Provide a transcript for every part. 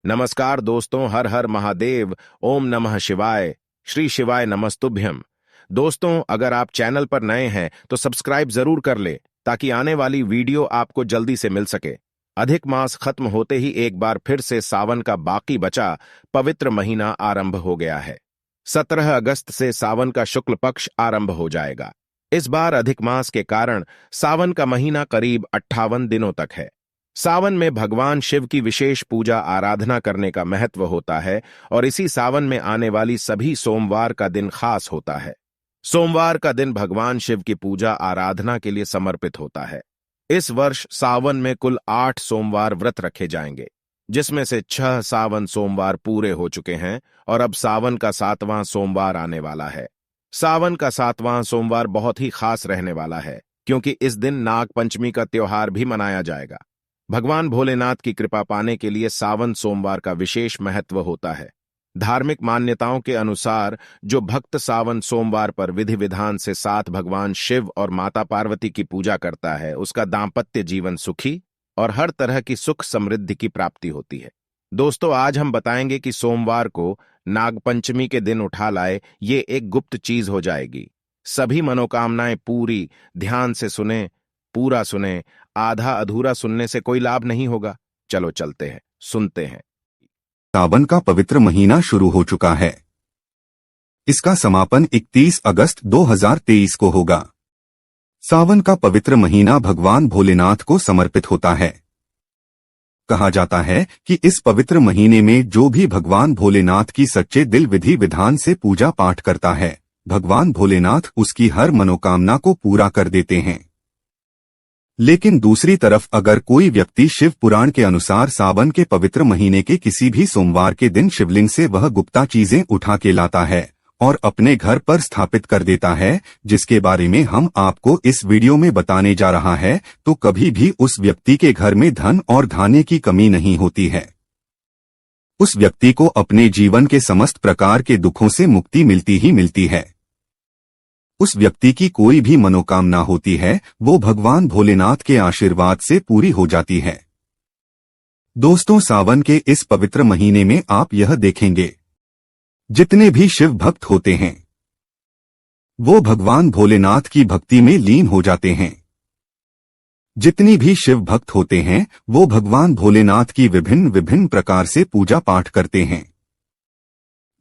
नमस्कार दोस्तों, हर हर महादेव, ओम नमः शिवाय, श्री शिवाय नमस्तुभ्यम। दोस्तों, अगर आप चैनल पर नए हैं तो सब्सक्राइब जरूर कर ले ताकि आने वाली वीडियो आपको जल्दी से मिल सके। अधिक मास खत्म होते ही एक बार फिर से सावन का बाकी बचा पवित्र महीना आरंभ हो गया है। 17 अगस्त से सावन का शुक्ल पक्ष आरंभ हो जाएगा। इस बार अधिक मास के कारण सावन का महीना करीब 58 दिनों तक है। सावन में भगवान शिव की विशेष पूजा आराधना करने का महत्व होता है और इसी सावन में आने वाली सभी सोमवार का दिन खास होता है। सोमवार का दिन भगवान शिव की पूजा आराधना के लिए समर्पित होता है। इस वर्ष सावन में कुल 8 सोमवार व्रत रखे जाएंगे, जिसमें से 6 सावन सोमवार पूरे हो चुके हैं और अब सावन का 7वां सोमवार आने वाला है। सावन का 7वां सोमवार बहुत ही खास रहने वाला है, क्योंकि इस दिन नाग पंचमी का त्योहार भी मनाया जाएगा। भगवान भोलेनाथ की कृपा पाने के लिए सावन सोमवार का विशेष महत्व होता है। धार्मिक मान्यताओं के अनुसार जो भक्त सावन सोमवार पर विधि विधान से साथ भगवान शिव और माता पार्वती की पूजा करता है, उसका दाम्पत्य जीवन सुखी और हर तरह की सुख समृद्धि की प्राप्ति होती है। दोस्तों, आज हम बताएंगे कि सोमवार को नागपंचमी के दिन उठा लाए ये एक गुप्त चीज हो जाएगी। सभी मनोकामनाएं पूरी। ध्यान से सुने, पूरा सुने, आधा अधूरा सुनने से कोई लाभ नहीं होगा। चलो चलते हैं, सुनते हैं। सावन का पवित्र महीना शुरू हो चुका है। इसका समापन 31 अगस्त 2023 को होगा। सावन का पवित्र महीना भगवान भोलेनाथ को समर्पित होता है। कहा जाता है कि इस पवित्र महीने में जो भी भगवान भोलेनाथ की सच्चे दिल विधि विधान से पूजा पाठ करता है, भगवान भोलेनाथ उसकी हर मनोकामना को पूरा कर देते हैं। लेकिन दूसरी तरफ अगर कोई व्यक्ति शिव पुराण के अनुसार सावन के पवित्र महीने के किसी भी सोमवार के दिन शिवलिंग से वह गुप्ता चीजें उठा के लाता है और अपने घर पर स्थापित कर देता है, जिसके बारे में हम आपको इस वीडियो में बताने जा रहा है, तो कभी भी उस व्यक्ति के घर में धन और धान्य की कमी नहीं होती है। उस व्यक्ति को अपने जीवन के समस्त प्रकार के दुखों से मुक्ति मिलती ही मिलती है। उस व्यक्ति की कोई भी मनोकामना होती है, वो भगवान भोलेनाथ के आशीर्वाद से पूरी हो जाती है। दोस्तों, सावन के इस पवित्र महीने में आप यह देखेंगे, जितने भी शिव भक्त होते हैं वो भगवान भोलेनाथ की भक्ति में लीन हो जाते हैं। जितनी भी शिव भक्त होते हैं वो भगवान भोलेनाथ की विभिन्न विभिन्न प्रकार से पूजा पाठ करते हैं।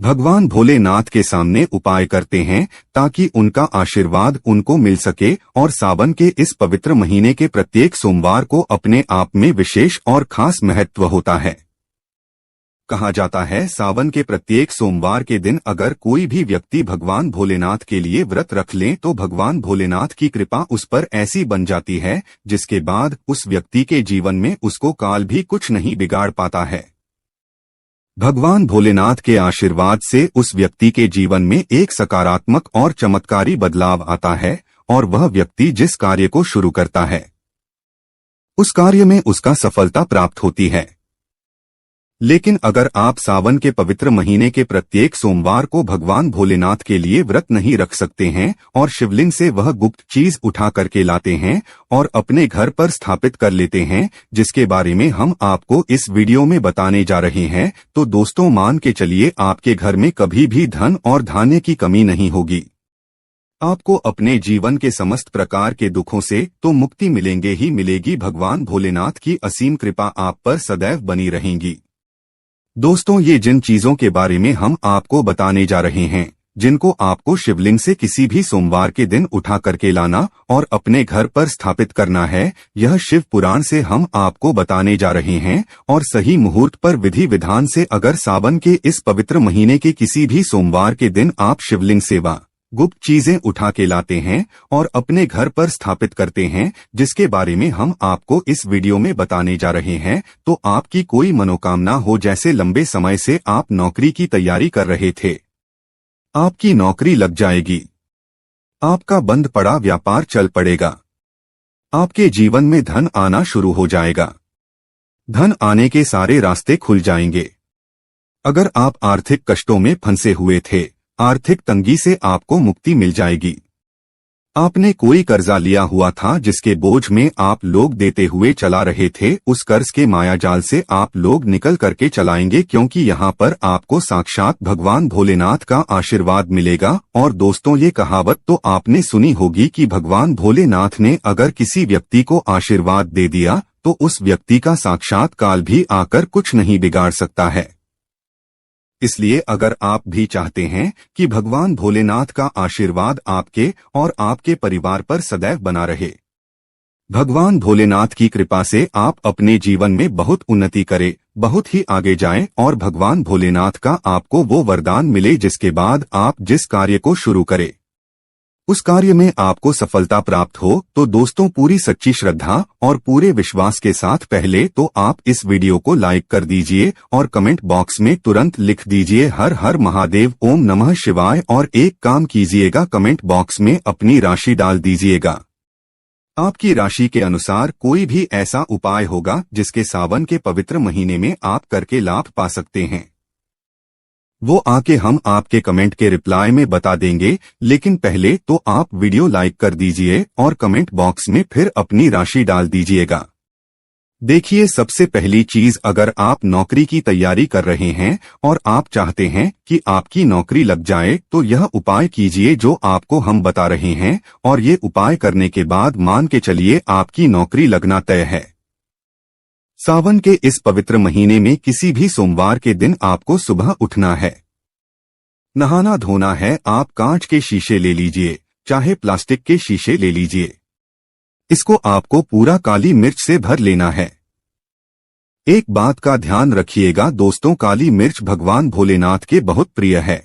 भगवान भोलेनाथ के सामने उपाय करते हैं ताकि उनका आशीर्वाद उनको मिल सके और सावन के इस पवित्र महीने के प्रत्येक सोमवार को अपने आप में विशेष और खास महत्व होता है। कहा जाता है सावन के प्रत्येक सोमवार के दिन अगर कोई भी व्यक्ति भगवान भोलेनाथ के लिए व्रत रख ले तो भगवान भोलेनाथ की कृपा उस पर ऐसी बन जाती है जिसके बाद उस व्यक्ति के जीवन में उसको काल भी कुछ नहीं बिगाड़ पाता है। भगवान भोलेनाथ के आशीर्वाद से उस व्यक्ति के जीवन में एक सकारात्मक और चमत्कारी बदलाव आता है और वह व्यक्ति जिस कार्य को शुरू करता है उस कार्य में उसका सफलता प्राप्त होती है। लेकिन अगर आप सावन के पवित्र महीने के प्रत्येक सोमवार को भगवान भोलेनाथ के लिए व्रत नहीं रख सकते हैं और शिवलिंग से वह गुप्त चीज उठा करके लाते हैं और अपने घर पर स्थापित कर लेते हैं, जिसके बारे में हम आपको इस वीडियो में बताने जा रहे हैं, तो दोस्तों मान के चलिए आपके घर में कभी भी धन और धान्य की कमी नहीं होगी। आपको अपने जीवन के समस्त प्रकार के दुखों से तो मुक्ति मिलेंगे ही मिलेगी। भगवान भोलेनाथ की असीम कृपा आप पर सदैव बनी रहेगी। दोस्तों, ये जिन चीजों के बारे में हम आपको बताने जा रहे हैं, जिनको आपको शिवलिंग से किसी भी सोमवार के दिन उठा करके लाना और अपने घर पर स्थापित करना है, यह शिव पुराण से हम आपको बताने जा रहे हैं। और सही मुहूर्त पर विधि विधान से अगर सावन के इस पवित्र महीने के किसी भी सोमवार के दिन आप शिवलिंग से गुप्त चीजें उठा के लाते हैं और अपने घर पर स्थापित करते हैं, जिसके बारे में हम आपको इस वीडियो में बताने जा रहे हैं, तो आपकी कोई मनोकामना हो, जैसे लंबे समय से आप नौकरी की तैयारी कर रहे थे, आपकी नौकरी लग जाएगी। आपका बंद पड़ा व्यापार चल पड़ेगा। आपके जीवन में धन आना शुरू हो जाएगा। धन आने के सारे रास्ते खुल जाएंगे। अगर आप आर्थिक कष्टों में फंसे हुए थे, आर्थिक तंगी से आपको मुक्ति मिल जाएगी। आपने कोई कर्जा लिया हुआ था जिसके बोझ में आप लोग देते हुए चला रहे थे, उस कर्ज के मायाजाल से आप लोग निकल करके चलाएंगे, क्योंकि यहाँ पर आपको साक्षात भगवान भोलेनाथ का आशीर्वाद मिलेगा। और दोस्तों, ये कहावत तो आपने सुनी होगी कि भगवान भोलेनाथ ने अगर किसी व्यक्ति को आशीर्वाद दे दिया तो उस व्यक्ति का साक्षात काल भी आकर कुछ नहीं बिगाड़ सकता है। इसलिए अगर आप भी चाहते हैं कि भगवान भोलेनाथ का आशीर्वाद आपके और आपके परिवार पर सदैव बना रहे, भगवान भोलेनाथ की कृपा से आप अपने जीवन में बहुत उन्नति करें, बहुत ही आगे जाएं और भगवान भोलेनाथ का आपको वो वरदान मिले जिसके बाद आप जिस कार्य को शुरू करें उस कार्य में आपको सफलता प्राप्त हो, तो दोस्तों पूरी सच्ची श्रद्धा और पूरे विश्वास के साथ पहले तो आप इस वीडियो को लाइक कर दीजिए और कमेंट बॉक्स में तुरंत लिख दीजिए हर हर महादेव, ओम नमः शिवाय। और एक काम कीजिएगा, कमेंट बॉक्स में अपनी राशि डाल दीजिएगा। आपकी राशि के अनुसार कोई भी ऐसा उपाय होगा जिसके सावन के पवित्र महीने में आप करके लाभ पा सकते हैं, वो आके हम आपके कमेंट के रिप्लाई में बता देंगे। लेकिन पहले तो आप वीडियो लाइक कर दीजिए और कमेंट बॉक्स में फिर अपनी राशि डाल दीजिएगा। देखिए, सबसे पहली चीज, अगर आप नौकरी की तैयारी कर रहे हैं और आप चाहते हैं कि आपकी नौकरी लग जाए, तो यह उपाय कीजिए जो आपको हम बता रहे हैं, और ये उपाय करने के बाद मान के चलिए आपकी नौकरी लगना तय है। सावन के इस पवित्र महीने में किसी भी सोमवार के दिन आपको सुबह उठना है, नहाना धोना है। आप कांच के शीशे ले लीजिए, चाहे प्लास्टिक के शीशे ले लीजिए। इसको आपको पूरा काली मिर्च से भर लेना है। एक बात का ध्यान रखिएगा दोस्तों, काली मिर्च भगवान भोलेनाथ के बहुत प्रिय है।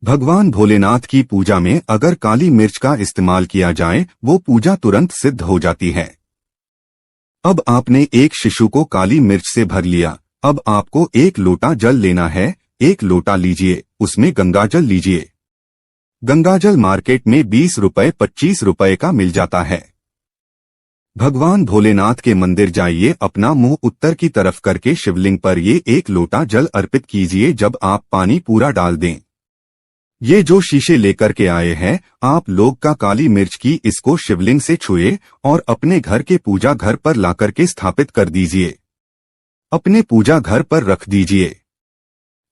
भगवान भोलेनाथ की पूजा में अगर काली मिर्च का इस्तेमाल किया जाए, वो पूजा तुरंत सिद्ध हो जाती है। अब आपने एक शिशु को काली मिर्च से भर लिया। अब आपको एक लोटा जल लेना है। एक लोटा लीजिए, उसमें गंगाजल लीजिए। गंगाजल मार्केट में 20 रुपए 25 रुपए का मिल जाता है। भगवान भोलेनाथ के मंदिर जाइए, अपना मुंह उत्तर की तरफ करके शिवलिंग पर ये एक लोटा जल अर्पित कीजिए। जब आप पानी पूरा डाल दें, ये जो शीशे लेकर के आए हैं आप लोग का काली मिर्च की, इसको शिवलिंग से छुए और अपने घर के पूजा घर पर लाकर के स्थापित कर दीजिए। अपने पूजा घर पर रख दीजिए।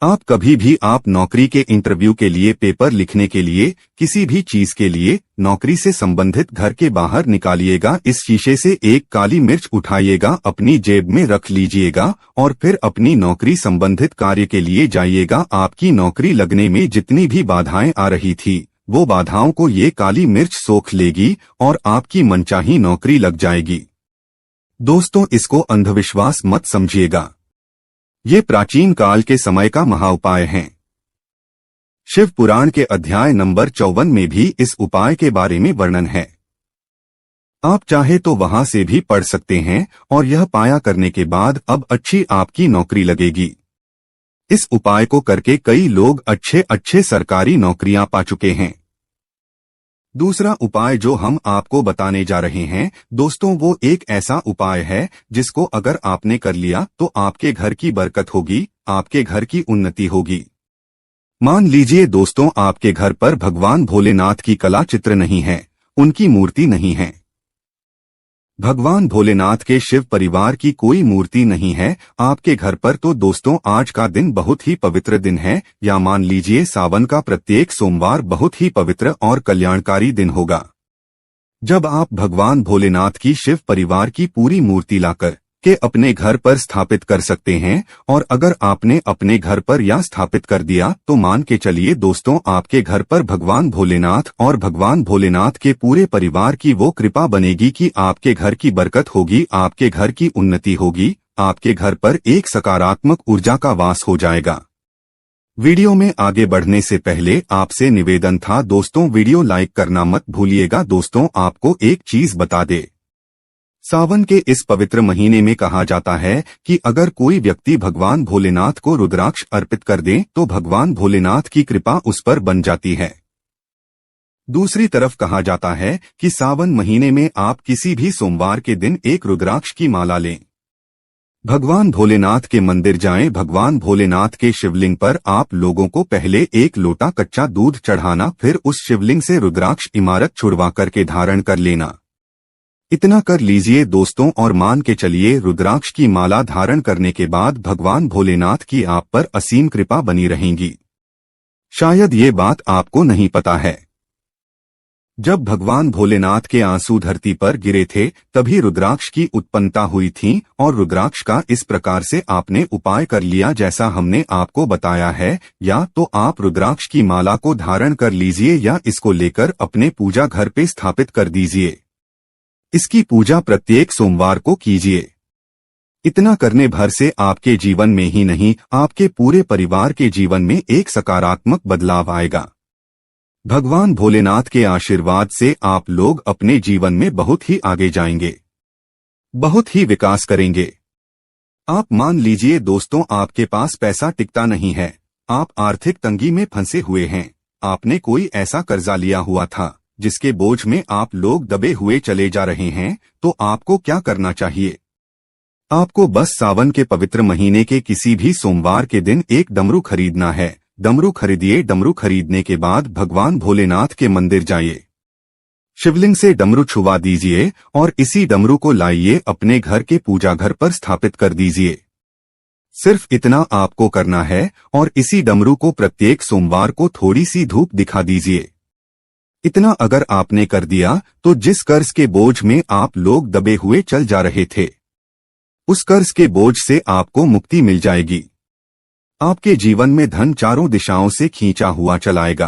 आप कभी भी आप नौकरी के इंटरव्यू के लिए, पेपर लिखने के लिए, किसी भी चीज के लिए नौकरी से संबंधित घर के बाहर निकालिएगा, इस शीशे से एक काली मिर्च उठाइएगा, अपनी जेब में रख लीजिएगा और फिर अपनी नौकरी संबंधित कार्य के लिए जाइएगा। आपकी नौकरी लगने में जितनी भी बाधाएं आ रही थी, वो बाधाओं को ये काली मिर्च सोख लेगी और आपकी मनचाही नौकरी लग जाएगी। दोस्तों, इसको अंधविश्वास मत समझिएगा, ये प्राचीन काल के समय का महाउपाय है। शिव पुराण के अध्याय नंबर 54 में भी इस उपाय के बारे में वर्णन है। आप चाहे तो वहां से भी पढ़ सकते हैं और यह पाया करने के बाद अब अच्छी आपकी नौकरी लगेगी। इस उपाय को करके कई लोग अच्छे अच्छे सरकारी नौकरियां पा चुके हैं। दूसरा उपाय जो हम आपको बताने जा रहे हैं दोस्तों, वो एक ऐसा उपाय है जिसको अगर आपने कर लिया तो आपके घर की बरकत होगी, आपके घर की उन्नति होगी। मान लीजिए दोस्तों, आपके घर पर भगवान भोलेनाथ की कला चित्र नहीं है, उनकी मूर्ति नहीं है। भगवान भोलेनाथ के शिव परिवार की कोई मूर्ति नहीं है आपके घर पर, तो दोस्तों आज का दिन बहुत ही पवित्र दिन है, या मान लीजिए सावन का प्रत्येक सोमवार बहुत ही पवित्र और कल्याणकारी दिन होगा, जब आप भगवान भोलेनाथ की शिव परिवार की पूरी मूर्ति लाकर के अपने घर पर स्थापित कर सकते हैं। और अगर आपने अपने घर पर या स्थापित कर दिया तो मान के चलिए दोस्तों, आपके घर पर भगवान भोलेनाथ और भगवान भोलेनाथ के पूरे परिवार की वो कृपा बनेगी कि आपके घर की बरकत होगी, आपके घर की उन्नति होगी, आपके घर पर एक सकारात्मक ऊर्जा का वास हो जाएगा। वीडियो में आगे बढ़ने से पहले आपसे निवेदन था दोस्तों, वीडियो लाइक करना मत भूलिएगा। दोस्तों, आपको एक चीज बता दे, सावन के इस पवित्र महीने में कहा जाता है कि अगर कोई व्यक्ति भगवान भोलेनाथ को रुद्राक्ष अर्पित कर दे तो भगवान भोलेनाथ की कृपा उस पर बन जाती है। दूसरी तरफ कहा जाता है कि सावन महीने में आप किसी भी सोमवार के दिन एक रुद्राक्ष की माला लें। भगवान भोलेनाथ के मंदिर जाएं। भगवान भोलेनाथ के शिवलिंग पर आप लोगों को पहले एक लोटा कच्चा दूध चढ़ाना, फिर उस शिवलिंग से रुद्राक्ष इमारत छुड़वा करके धारण कर लेना। इतना कर लीजिए दोस्तों और मान के चलिए रुद्राक्ष की माला धारण करने के बाद भगवान भोलेनाथ की आप पर असीम कृपा बनी रहेगी। शायद ये बात आपको नहीं पता है, जब भगवान भोलेनाथ के आंसू धरती पर गिरे थे तभी रुद्राक्ष की उत्पन्नता हुई थी, और रुद्राक्ष का इस प्रकार से आपने उपाय कर लिया जैसा हमने आपको बताया है। या तो आप रुद्राक्ष की माला को धारण कर लीजिए या इसको लेकर अपने पूजा घर पे स्थापित कर दीजिए। इसकी पूजा प्रत्येक सोमवार को कीजिए। इतना करने भर से आपके जीवन में ही नहीं, आपके पूरे परिवार के जीवन में एक सकारात्मक बदलाव आएगा। भगवान भोलेनाथ के आशीर्वाद से आप लोग अपने जीवन में बहुत ही आगे जाएंगे, बहुत ही विकास करेंगे। आप मान लीजिए दोस्तों आपके पास पैसा टिकता नहीं है, आप आर्थिक तंगी में फंसे हुए हैं, आपने कोई ऐसा कर्जा लिया हुआ था जिसके बोझ में आप लोग दबे हुए चले जा रहे हैं, तो आपको क्या करना चाहिए? आपको बस सावन के पवित्र महीने के किसी भी सोमवार के दिन एक डमरू खरीदना है। डमरू खरीदिए। डमरू खरीदने के बाद भगवान भोलेनाथ के मंदिर जाइए, शिवलिंग से डमरू छुवा दीजिए और इसी डमरू को लाइए अपने घर के पूजा घर पर स्थापित कर दीजिए। सिर्फ इतना आपको करना है और इसी डमरू को प्रत्येक सोमवार को थोड़ी सी धूप दिखा दीजिए। इतना अगर आपने कर दिया तो जिस कर्ज के बोझ में आप लोग दबे हुए चल जा रहे थे, उस कर्ज के बोझ से आपको मुक्ति मिल जाएगी। आपके जीवन में धन चारों दिशाओं से खींचा हुआ चलाएगा।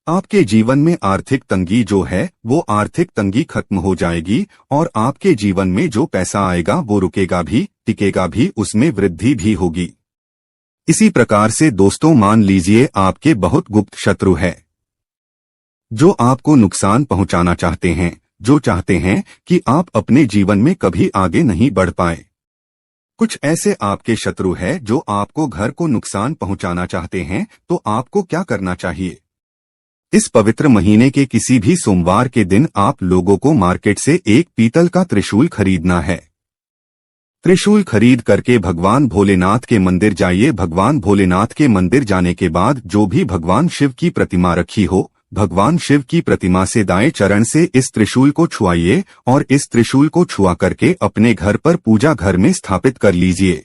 आपके जीवन में आर्थिक तंगी जो है वो आर्थिक तंगी खत्म हो जाएगी और आपके जीवन में जो पैसा आएगा वो रुकेगा भी, टिकेगा भी, उसमें वृद्धि भी होगी। इसी प्रकार से दोस्तों मान लीजिए आपके बहुत गुप्त शत्रु है जो आपको नुकसान पहुंचाना चाहते हैं, जो चाहते हैं कि आप अपने जीवन में कभी आगे नहीं बढ़ पाए। कुछ ऐसे आपके शत्रु हैं जो आपको घर को नुकसान पहुंचाना चाहते हैं, तो आपको क्या करना चाहिए? इस पवित्र महीने के किसी भी सोमवार के दिन आप लोगों को मार्केट से एक पीतल का त्रिशूल खरीदना है। त्रिशूल खरीद करके भगवान भोलेनाथ के मंदिर जाइए। भगवान भोलेनाथ के मंदिर जाने के बाद जो भी भगवान शिव की प्रतिमा रखी हो, भगवान शिव की प्रतिमा से दाएं चरण से इस त्रिशूल को छुआइए और इस त्रिशूल को छुआ करके अपने घर पर पूजा घर में स्थापित कर लीजिए।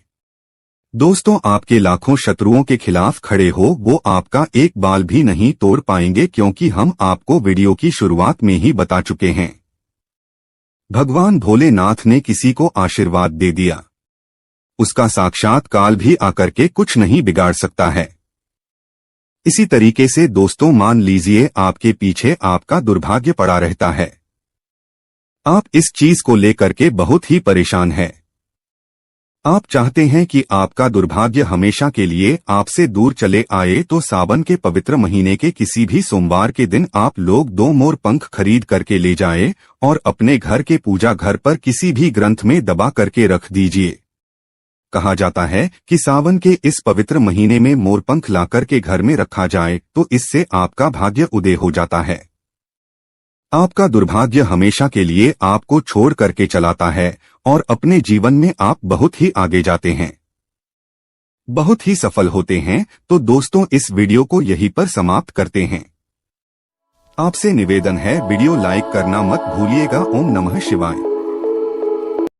दोस्तों आपके लाखों शत्रुओं के खिलाफ खड़े हो वो आपका एक बाल भी नहीं तोड़ पाएंगे, क्योंकि हम आपको वीडियो की शुरुआत में ही बता चुके हैं। भगवान भोलेनाथ ने किसी को आशीर्वाद दे दिया, उसका साक्षात काल भी आकर के कुछ नहीं बिगाड़ सकता है। इसी तरीके से दोस्तों मान लीजिए आपके पीछे आपका दुर्भाग्य पड़ा रहता है, आप इस चीज को लेकर के बहुत ही परेशान हैं। आप चाहते हैं कि आपका दुर्भाग्य हमेशा के लिए आपसे दूर चले आए, तो सावन के पवित्र महीने के किसी भी सोमवार के दिन आप लोग 2 मोर पंख खरीद करके ले जाएं और अपने घर के पूजा घर पर किसी भी ग्रंथ में दबा करके रख दीजिए। कहा जाता है कि सावन के इस पवित्र महीने में मोरपंख लाकर के घर में रखा जाए तो इससे आपका भाग्य उदय हो जाता है। आपका दुर्भाग्य हमेशा के लिए आपको छोड़ करके चलाता है और अपने जीवन में आप बहुत ही आगे जाते हैं, बहुत ही सफल होते हैं। तो दोस्तों इस वीडियो को यहीं पर समाप्त करते हैं। आपसे निवेदन है वीडियो लाइक करना मत भूलिएगा। ओम नमः शिवाय।